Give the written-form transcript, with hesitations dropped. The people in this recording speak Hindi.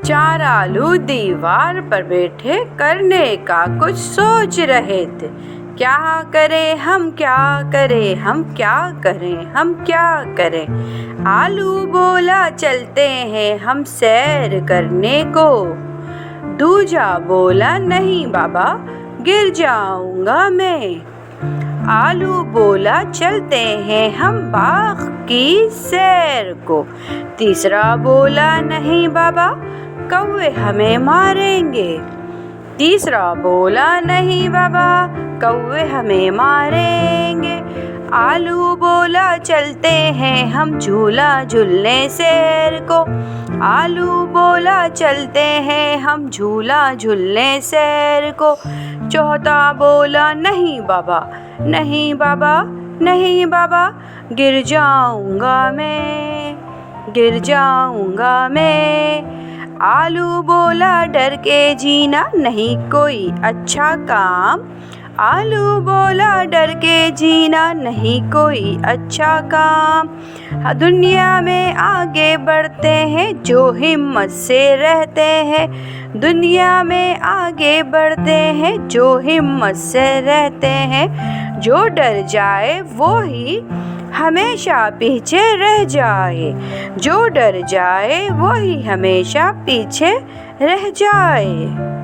चार आलू दीवार पर बैठे करने का कुछ सोच रहे थे। क्या करें हम, क्या करें हम, क्या करें हम, क्या करें। आलू बोला चलते हैं हम सैर करने को। दूजा बोला नहीं बाबा गिर जाऊंगा मैं। आलू बोला चलते हैं हम बाग की सैर को। तीसरा बोला नहीं बाबा कौवे हमें मारेंगे। तीसरा बोला नहीं बाबा कौवे हमें मारेंगे। आलू बोला चलते हैं हम झूला झूलने सैर को। आलू बोला चलते हैं हम झूला झूलने सैर को। चौथा बोला नहीं बाबा, नहीं बाबा, नहीं बाबा गिर जाऊंगा मैं, गिर जाऊंगा मैं। आलू बोला डर के जीना नहीं कोई अच्छा काम। आलू बोला डर के जीना नहीं कोई अच्छा काम। दुनिया में आगे बढ़ते हैं जो हिम्मत से रहते हैं। दुनिया में आगे बढ़ते हैं जो हिम्मत से रहते हैं। जो डर जाए वो ही हमेशा पीछे रह जाए। जो डर जाए वो ही हमेशा पीछे रह जाए।